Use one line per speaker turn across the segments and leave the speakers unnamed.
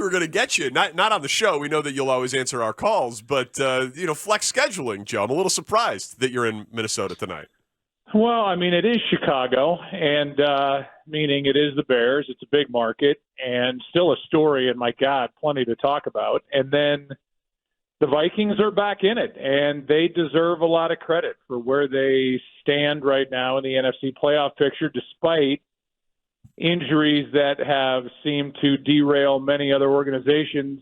were going to get you. Not on the show. We know that you'll always answer our calls, but flex scheduling, Joe. I'm a little surprised that you're in Minnesota tonight.
Well, I mean, it is Chicago, and meaning it is the Bears. It's a big market, and still a story, and my God, plenty to talk about. And then the Vikings are back in it, and they deserve a lot of credit for where they stand right now in the NFC playoff picture, despite injuries that have seemed to derail many other organizations,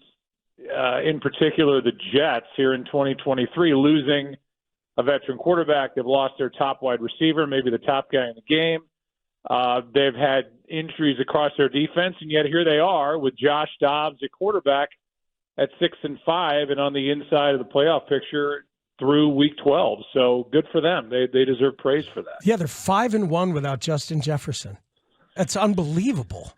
in particular the Jets here in 2023, losing a veteran quarterback. They've lost their top wide receiver, maybe the top guy in the game. They've had injuries across their defense, and yet here they are with Josh Dobbs at quarterback at 6-5 and on the inside of the playoff picture through week 12. So good for them. They deserve praise for that.
Yeah, they're 5-1 without Justin Jefferson. That's unbelievable.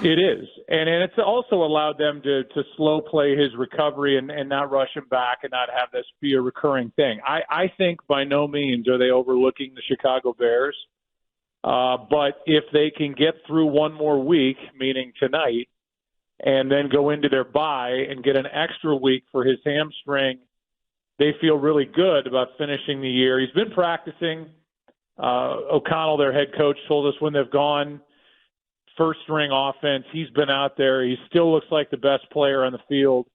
It is. And it's also allowed them to slow play his recovery and not rush him back and not have this be a recurring thing. I think by no means are they overlooking the Chicago Bears. But if they can get through one more week, meaning tonight, and then go into their bye and get an extra week for his hamstring, they feel really good about finishing the year. He's been practicing. O'Connell, their head coach, told us when they've gone first-string offense, he's been out there. He still looks like the best player on the field,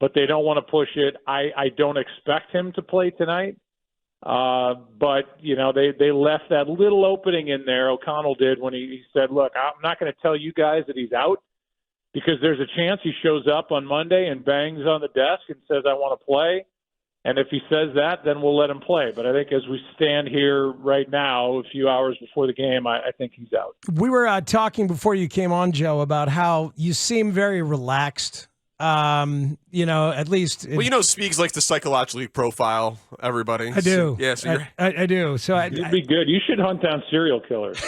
but they don't want to push it. I don't expect him to play tonight. But, they left that little opening in there, O'Connell did, when he said, look, I'm not going to tell you guys that he's out because there's a chance he shows up on Monday and bangs on the desk and says, I want to play. And if he says that, then we'll let him play. But I think as we stand here right now, a few hours before the game, I think he's out.
We were talking before you came on, Joe, about how you seem very relaxed. At least.
Spiegs likes to psychologically profile everybody.
I do.
So, yeah, so
I do. So
You'd be good. You should hunt down serial killers.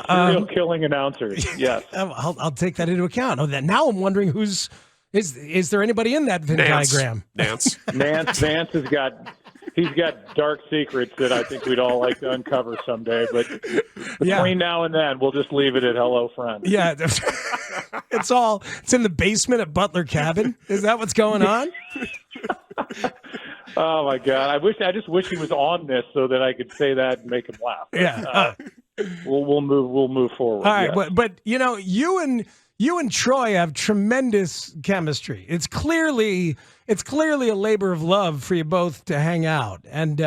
Serial killing announcers. Yes.
I'll take that into account. Now I'm wondering who's. Is there anybody in that Venn diagram?
Nance
has got dark secrets that I think we'd all like to uncover someday. But between now and then, we'll just leave it at hello, friend.
Yeah, it's in the basement at Butler Cabin. Is that what's going on?
Oh my God! I just wish he was on this so that I could say that and make him laugh.
Yeah.
We'll move forward.
All right, but you and Troy have tremendous chemistry. It's clearly a labor of love for you both to hang out. And,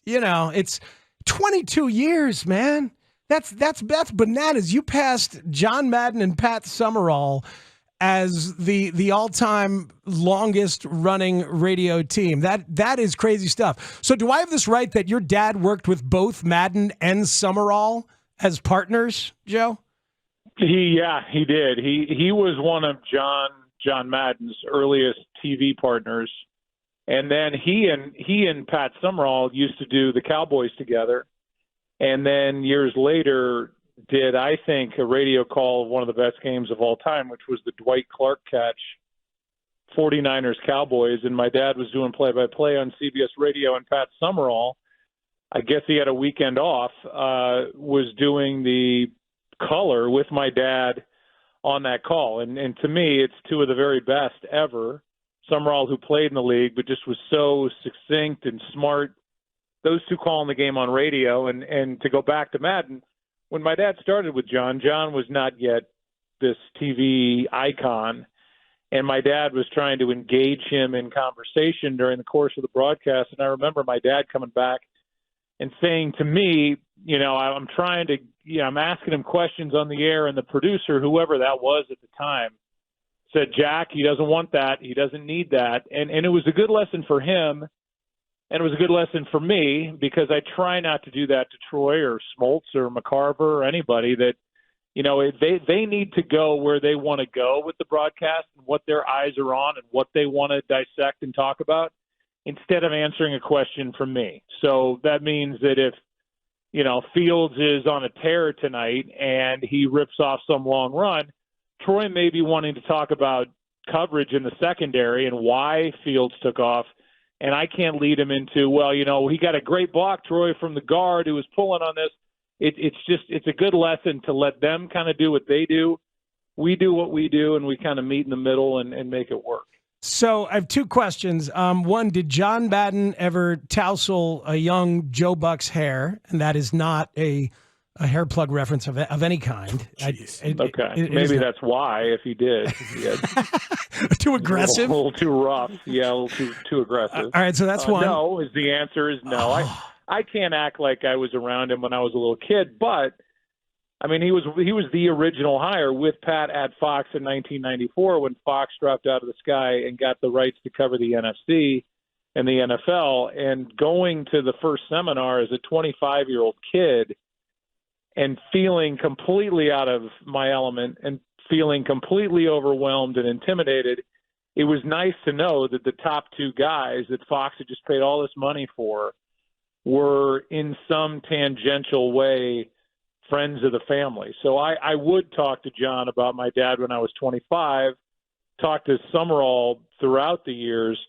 it's 22 years, man. That's bananas. You passed John Madden and Pat Summerall as the all-time longest running radio team. That is crazy stuff. So do I have this right that your dad worked with both Madden and Summerall as partners, Joe?
He did. He was one of John Madden's earliest TV partners, and then he and Pat Summerall used to do the Cowboys together, and then years later did, I think, a radio call of one of the best games of all time, which was the Dwight Clark catch, 49ers Cowboys, and my dad was doing play-by-play on CBS Radio, and Pat Summerall, I guess he had a weekend off, was doing the color with my dad on that call. And to me, it's two of the very best ever. Summerall, who played in the league, but just was so succinct and smart. Those two calling the game on radio. And to go back to Madden, when my dad started with John was not yet this TV icon. And my dad was trying to engage him in conversation during the course of the broadcast. And I remember my dad coming back and saying to me, I'm asking him questions on the air, and the producer, whoever that was at the time, said, Jack, he doesn't want that. He doesn't need that. And it was a good lesson for him, and it was a good lesson for me, because I try not to do that to Troy or Smoltz or McCarver or anybody, that, they need to go where they want to go with the broadcast and what their eyes are on and what they want to dissect and talk about, instead of answering a question from me. So that means that if, Fields is on a tear tonight and he rips off some long run, Troy may be wanting to talk about coverage in the secondary and why Fields took off. And I can't lead him into, he got a great block, Troy, from the guard who was pulling on this. It's a good lesson to let them kind of do what they do we do what we do, and we kind of meet in the middle and make it work.
So I have two questions. One, did John Madden ever tousle a young Joe Buck's hair? And that is not a hair plug reference of any kind.
Maybe that's why, if he did.
Too aggressive?
A little too rough. Yeah, a little too aggressive.
All right, so that's one.
No, the answer is no. I can't act like I was around him when I was a little kid, but I mean, he was the original hire with Pat at Fox in 1994 when Fox dropped out of the sky and got the rights to cover the NFC and the NFL. And going to the first seminar as a 25-year-old kid and feeling completely out of my element and feeling completely overwhelmed and intimidated, it was nice to know that the top two guys that Fox had just paid all this money for were in some tangential way friends of the family. So I would talk to John about my dad when I was 25, talk to Summerall throughout the years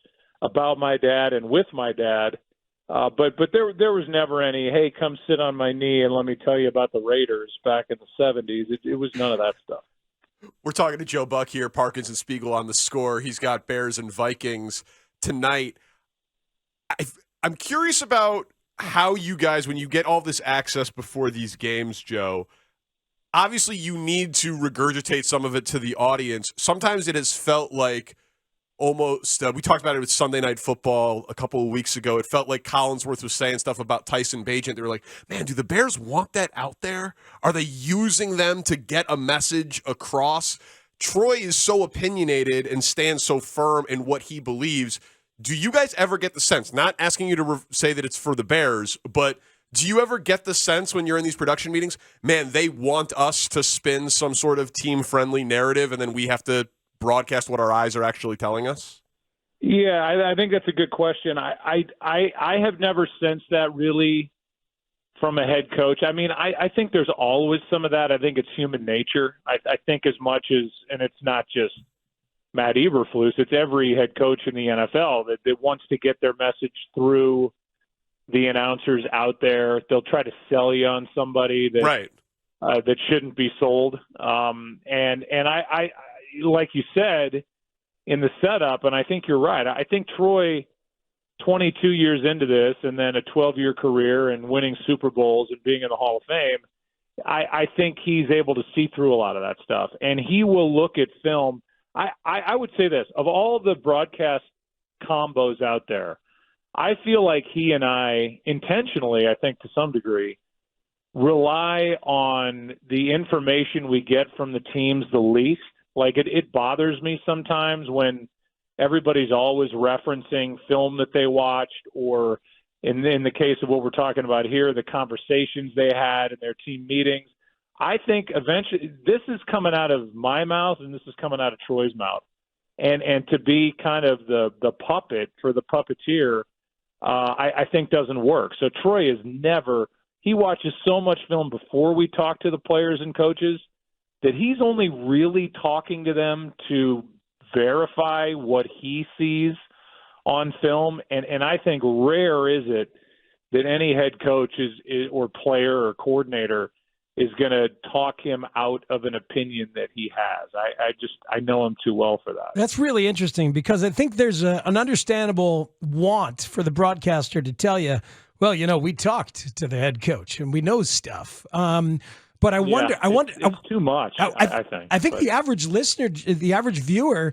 about my dad and with my dad. But there was never any, hey, come sit on my knee and let me tell you about the Raiders back in the 70s. It was none of that stuff.
We're talking to Joe Buck here, Parkins and Spiegel on The Score. He's got Bears and Vikings tonight. I'm curious about how you guys, when you get all this access before these games, Joe, obviously you need to regurgitate some of it to the audience. Sometimes it has felt like almost, we talked about it with Sunday Night Football a couple of weeks ago. It felt like Collinsworth was saying stuff about Tyson Bagent. They were like, man, do the Bears want that out there? Are they using them to get a message across? Troy is so opinionated and stands so firm in what he believes. Do you guys ever get the sense, not asking you to say that it's for the Bears, but do you ever get the sense when you're in these production meetings, man, they want us to spin some sort of team-friendly narrative and then we have to broadcast what our eyes are actually telling us?
Yeah, I think that's a good question. I have never sensed that really from a head coach. I mean, I think there's always some of that. I think it's human nature. I think as much as, and it's not just Matt Eberflus, it's every head coach in the NFL that wants to get their message through the announcers out there. They'll try to sell you on somebody that
right.
That shouldn't be sold. And I like you said in the setup, and I think you're right. I think Troy, 22 years into this, and then a 12-year career and winning Super Bowls and being in the Hall of Fame, I think he's able to see through a lot of that stuff. And he will look at film. I would say this, of all the broadcast combos out there, I feel like he and I intentionally, I think to some degree, rely on the information we get from the teams the least. Like it bothers me sometimes when everybody's always referencing film that they watched, or in the case of what we're talking about here, the conversations they had in their team meetings. I think eventually this is coming out of my mouth and this is coming out of Troy's mouth. And to be kind of the puppet for the puppeteer, I think doesn't work. So Troy is he watches so much film before we talk to the players and coaches that he's only really talking to them to verify what he sees on film. And I think rare is it that any head coach is or player or coordinator is going to talk him out of an opinion that he has. I know him too well for that. That's
really interesting because I think there's an understandable want for the broadcaster to tell you, well, we talked to the head coach and we know stuff. But I wonder.
It's too much. I think.
I think the average listener, the average viewer,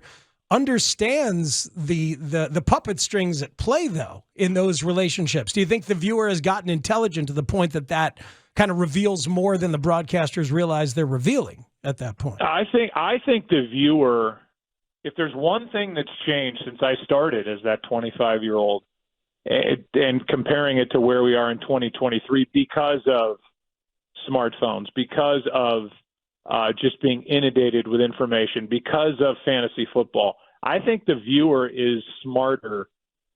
understands the puppet strings at play, though, in those relationships. Do you think the viewer has gotten intelligent to the point that kind of reveals more than the broadcasters realize they're revealing at that point?
I think the viewer, if there's one thing that's changed since I started as that 25-year-old, and comparing it to where we are in 2023, because of smartphones, because of just being inundated with information, because of fantasy football, I think the viewer is smarter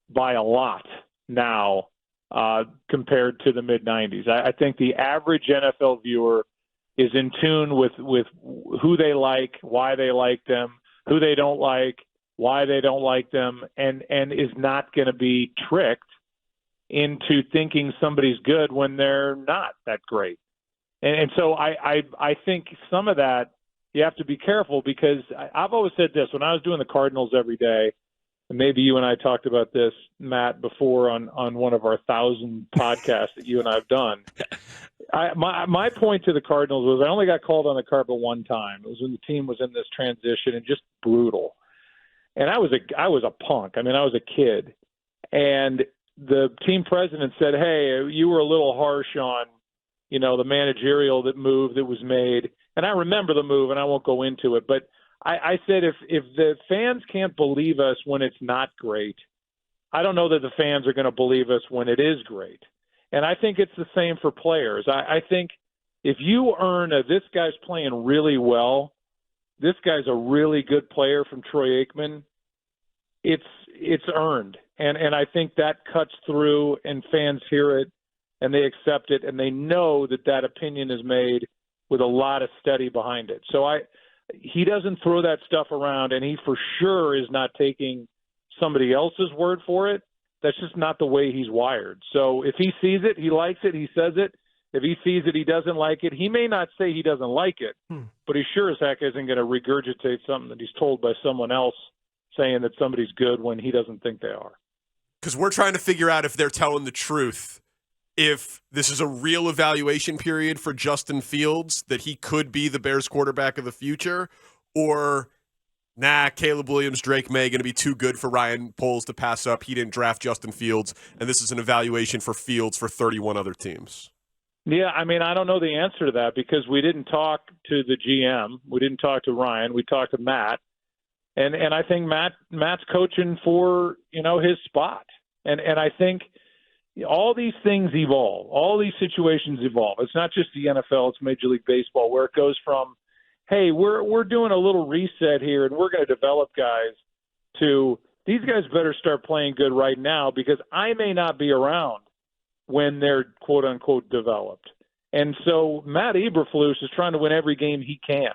by a lot now compared to the mid-'90s. I think the average NFL viewer is in tune with who they like, why they like them, who they don't like, why they don't like them, and is not going to be tricked into thinking somebody's good when they're not that great. And so I think some of that you have to be careful because I've always said this when I was doing the Cardinals every day, and maybe you and I talked about this, Matt, before on one of our 1,000 podcasts that you and I have done. My point to the Cardinals was I only got called on the carpet one time. It was when the team was in this transition and just brutal. And I was a punk. I mean, I was a kid. And the team president said, hey, you were a little harsh on, the managerial move that was made. And I remember the move, and I won't go into it. But I said if the fans can't believe us when it's not great, I don't know that the fans are going to believe us when it is great. And I think it's the same for players. I think if you earn this guy's playing really well, this guy's a really good player from Troy Aikman, it's earned. And I think that cuts through and fans hear it and they accept it and they know that opinion is made with a lot of study behind it. So he doesn't throw that stuff around, and he for sure is not taking somebody else's word for it. That's just not the way he's wired. So if he sees it, he likes it, he says it. If he sees it, he doesn't like it. He may not say he doesn't like it, but he sure as heck isn't going to regurgitate something that he's told by someone else saying that somebody's good when he doesn't think they are.
Because we're trying to figure out if they're telling the truth, if this is a real evaluation period for Justin Fields, that he could be the Bears quarterback of the future, or Caleb Williams, Drake May going to be too good for Ryan Poles to pass up. He didn't draft Justin Fields, and this is an evaluation for Fields for 31 other teams.
Yeah, I mean, I don't know the answer to that because we didn't talk to the GM. We didn't talk to Ryan. We talked to Matt. And I think Matt's coaching for, his spot. And I think all these things evolve. All these situations evolve. It's not just the NFL. It's Major League Baseball where it goes from, hey, we're doing a little reset here and we're going to develop guys to these guys better start playing good right now because I may not be around when they're quote unquote developed. And so Matt Eberflus is trying to win every game he can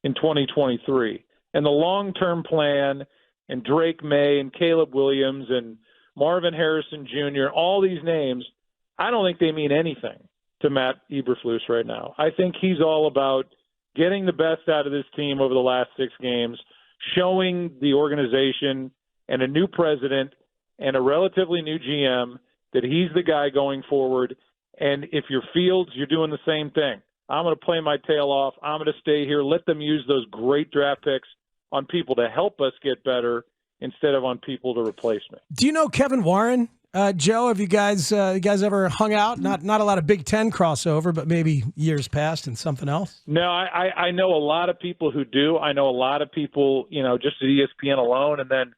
in 2023. And the long-term plan and Drake May and Caleb Williams and Marvin Harrison Jr., all these names, I don't think they mean anything to Matt Eberflus right now. I think he's all about getting the best out of this team over the last 6 games, showing the organization and a new president and a relatively new GM that he's the guy going forward. And if you're Fields, you're doing the same thing. I'm going to play my tail off. I'm going to stay here. Let them use those great draft picks on people to help us get better instead of on people to replace me.
Do you know Kevin Warren? Joe, have you guys ever hung out? Not a lot of Big Ten crossover, but maybe years past and something else?
No, I know a lot of people who do. I know a lot of people, just at ESPN alone. And then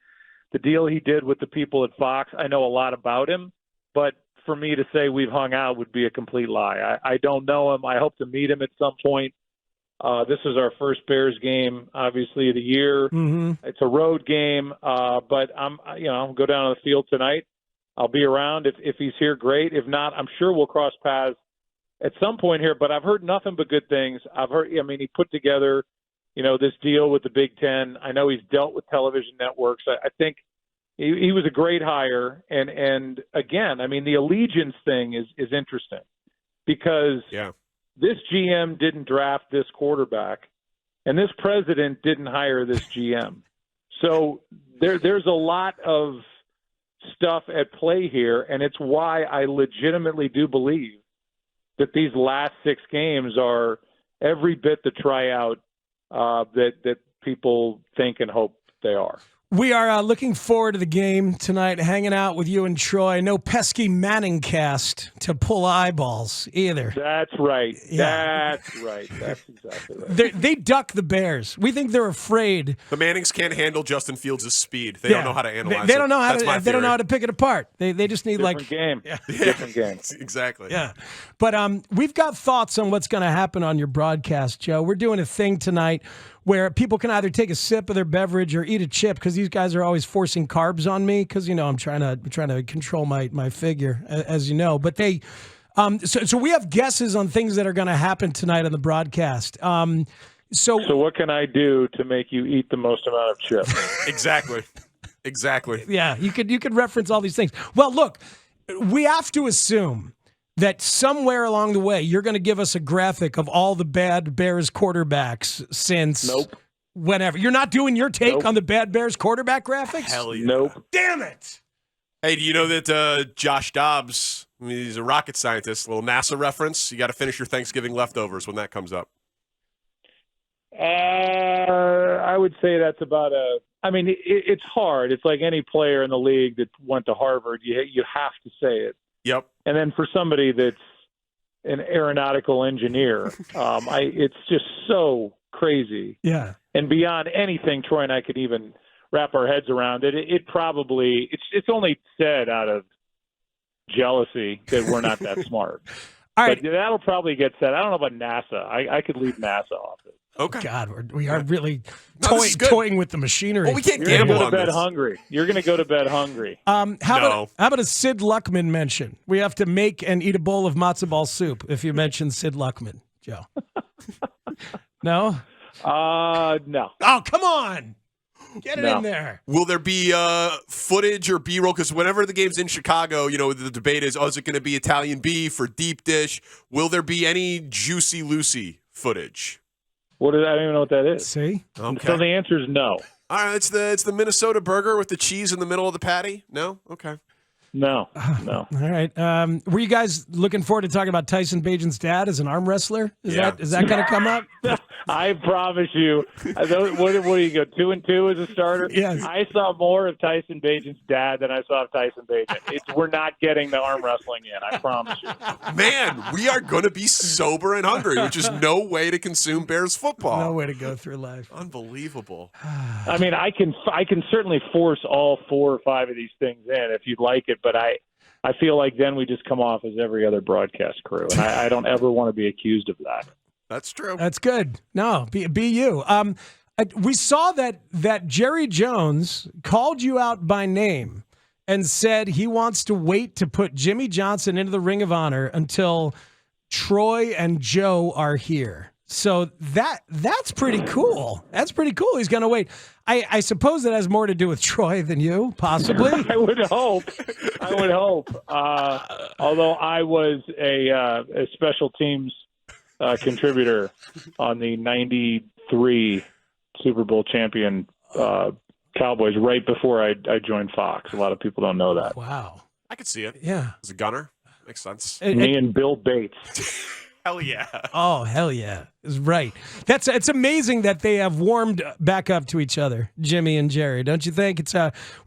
the deal he did with the people at Fox, I know a lot about him. But for me to say we've hung out would be a complete lie. I don't know him. I hope to meet him at some point. This is our first Bears game, obviously, of the year. Mm-hmm. It's a road game, but I'll go down to the field tonight. I'll be around. If he's here, great. If not, I'm sure we'll cross paths at some point here. But I've heard nothing but good things. He put together, this deal with the Big Ten. I know he's dealt with television networks. I think he was a great hire. And again, the allegiance thing is interesting because this GM didn't draft this quarterback, and this president didn't hire this GM. So there's a lot of stuff at play here, and it's why I legitimately do believe that these last 6 games are every bit the tryout that people think and hope they are.
We are looking forward to the game tonight, hanging out with you and Troy. No pesky Manning cast to pull eyeballs either.
That's right. Yeah. That's right. That's exactly right.
They duck the Bears. We think they're afraid.
The Mannings can't handle Justin Fields' speed. They don't know how to analyze
they don't know
it.
They don't know how to pick it apart. They just need
different game.
Yeah.
Different game.
Exactly.
Yeah. But we've got thoughts on what's going to happen on your broadcast, Joe. We're doing a thing tonight where people can either take a sip of their beverage or eat a chip because these guys are always forcing carbs on me because I'm trying to control my figure, as you know. But they, so we have guesses on things that are going to happen tonight on the broadcast. So
what can I do to make you eat the most amount of chips?
Exactly.
Yeah, you could reference all these things. Well, look, we have to assume that somewhere along the way you're going to give us a graphic of all the bad Bears quarterbacks since whenever. You're not doing your take on the bad Bears quarterback graphics?
Hell yeah.
Nope.
Damn it.
Hey, do you know that Josh Dobbs, he's a rocket scientist, a little NASA reference? You got to finish your Thanksgiving leftovers when that comes up.
I would say that's about it's hard. It's like any player in the league that went to Harvard. You have to say it.
Yep.
And then for somebody that's an aeronautical engineer, it's just so crazy.
Yeah.
And beyond anything Troy and I could even wrap our heads around it. It's only said out of jealousy that we're not that smart.
All right.
But that'll probably get said. I don't know about NASA. I could leave NASA off it.
Okay.
God, we are really
this is good.
toying with the machinery.
Well, we can't
You're going to
gamble
go to
on
bed
this.
hungry. You're going to go to bed hungry.
How about a Sid Luckman mention? We have to make and eat a bowl of matzo ball soup if you mention Sid Luckman, Joe. No?
No.
Oh, come on. Get it in there.
Will there be footage or B-roll? Because whenever the game's in Chicago, the debate is it going to be Italian beef or deep dish? Will there be any Juicy Lucy footage?
I don't even know what that is.
See?
Okay.
So the answer is no.
All right, it's the Minnesota burger with the cheese in the middle of the patty? No? Okay.
No.
All right. Were you guys looking forward to talking about Tyson Bagent's dad as an arm wrestler? Is that going to come up?
I promise you. What do you go 2-2 as a starter?
Yes.
I saw more of Tyson Bagent's dad than I saw of Tyson Bagent. We're not getting the arm wrestling in. I promise you.
Man, we are going to be sober and hungry, which is no way to consume Bears football.
No way to go through life.
Unbelievable.
I mean, I can certainly force all 4 or 5 of these things in if you'd like it, but I feel like then we just come off as every other broadcast crew, and I don't ever want to be accused of that.
That's true.
That's good. No, be you. We saw that Jerry Jones called you out by name and said he wants to wait to put Jimmy Johnson into the Ring of Honor until Troy and Joe are here. So that's pretty cool. That's pretty cool. He's going to wait. I suppose that has more to do with Troy than you, possibly.
I would hope. Although I was a special teams contributor on the 93 Super Bowl champion Cowboys right before I joined Fox. A lot of people don't know that.
Wow.
I could see it.
Yeah.
As a gunner. Makes sense.
Me and Bill Bates.
Hell yeah.
Oh, hell yeah. Is right. It's amazing that they have warmed back up to each other, Jimmy and Jerry, don't you think?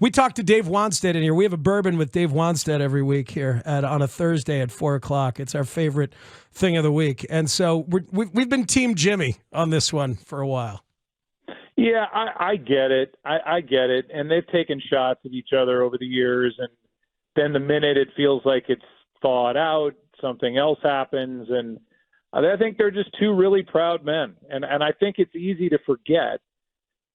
We talked to Dave Wanstead in here. We have a bourbon with Dave Wanstead every week here on a Thursday at 4:00. It's our favorite thing of the week. And so we've been Team Jimmy on this one for a while.
Yeah, I get it. I get it. And they've taken shots at each other over the years. And then the minute it feels like it's thawed out, something else happens. And I think they're just 2 really proud men. And I think it's easy to forget.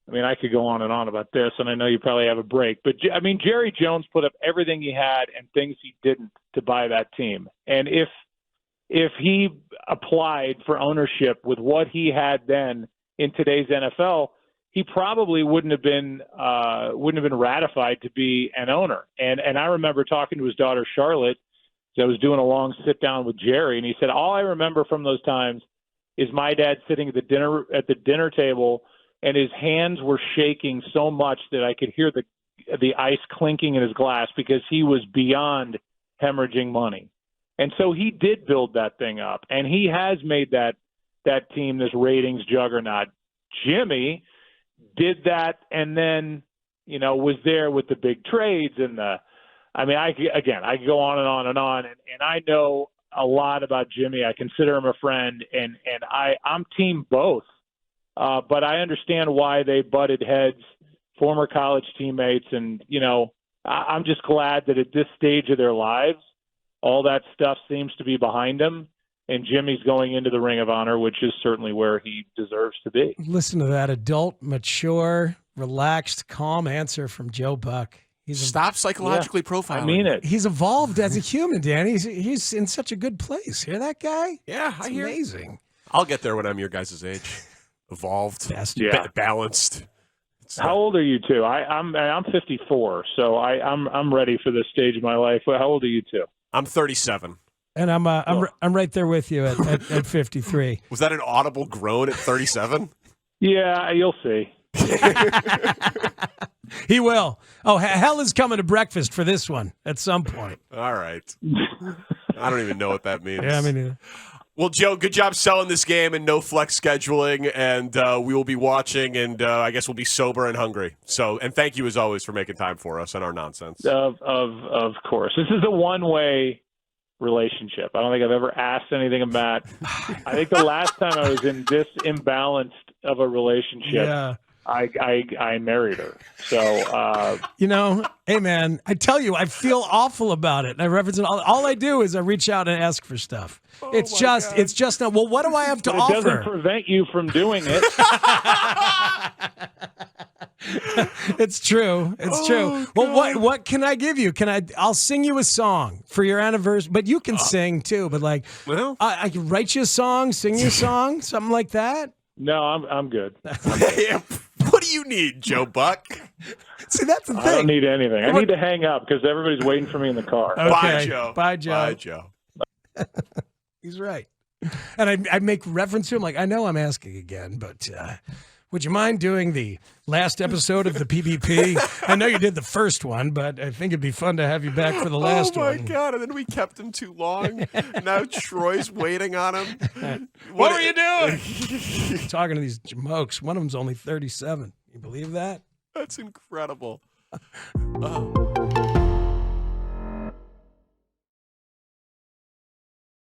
I mean, I could go on and on about this, and I know you probably have a break. But, I mean, Jerry Jones put up everything he had and things he didn't to buy that team. And if he applied for ownership with what he had then in today's NFL, he probably wouldn't have been ratified to be an owner. And I remember talking to his daughter Charlotte. I was doing a long sit down with Jerry, and he said, all I remember from those times is my dad sitting at the dinner table, and his hands were shaking so much that I could hear the ice clinking in his glass because he was beyond hemorrhaging money. And so he did build that thing up, and he has made that team this ratings juggernaut. Jimmy did that, and then was there with the big trades and I could go on and on and on, and I know a lot about Jimmy. I consider him a friend, and I'm team both. But I understand why they butted heads, former college teammates, and I'm just glad that at this stage of their lives, all that stuff seems to be behind them, and Jimmy's going into the Ring of Honor, which is certainly where he deserves to be.
Listen to that adult, mature, relaxed, calm answer from Joe Buck.
Stop psychologically profiling.
I mean it.
He's evolved as a human, Dan. He's in such a good place. Hear that guy?
Yeah,
it's
I hear.
Amazing.
I'll get there when I'm your guys' age. Evolved, balanced.
How old are you two? I'm 54, so I'm ready for this stage of my life. How old are you two?
I'm 37.
And I'm right there with you at 53.
Was that an audible groan at 37?
Yeah, you'll see.
He will. Oh, hell is coming to breakfast for this one at some point.
All right. I don't even know what that means.
Yeah, I mean.
Well, Joe, good job selling this game and no flex scheduling, and we will be watching, and I guess we'll be sober and hungry. And thank you as always for making time for us and our nonsense.
Of course, this is a one-way relationship. I don't think I've ever asked anything of Matt. I think the last time I was in this imbalanced of a relationship, I married her. So,
hey man, I tell you, I feel awful about it. And I reference it. All I do is I reach out and ask for stuff. It's just not. Well, what do I have to offer?
It doesn't prevent you from doing it.
It's true. It's true. Well, what can I give you? I'll sing you a song for your anniversary, but you can sing too. But I can write you a song, sing you a song, something like that.
No, I'm good.
What do you need, Joe Buck?
See, that's the thing.
I don't need anything. I need to hang up because everybody's waiting for me in the car.
Okay.
Bye, Joe.
Bye, Joe.
Bye, Joe.
He's right. And I make reference to him like, I know I'm asking again, but would you mind doing the last episode of the PBP? I know you did the first one, but I think it'd be fun to have you back for the last one.
Oh, my God. And then we kept him too long. Now Troy's waiting on him.
What were you doing? Talking to these jamokes. One of them's only 37. You believe that?
That's incredible. Oh.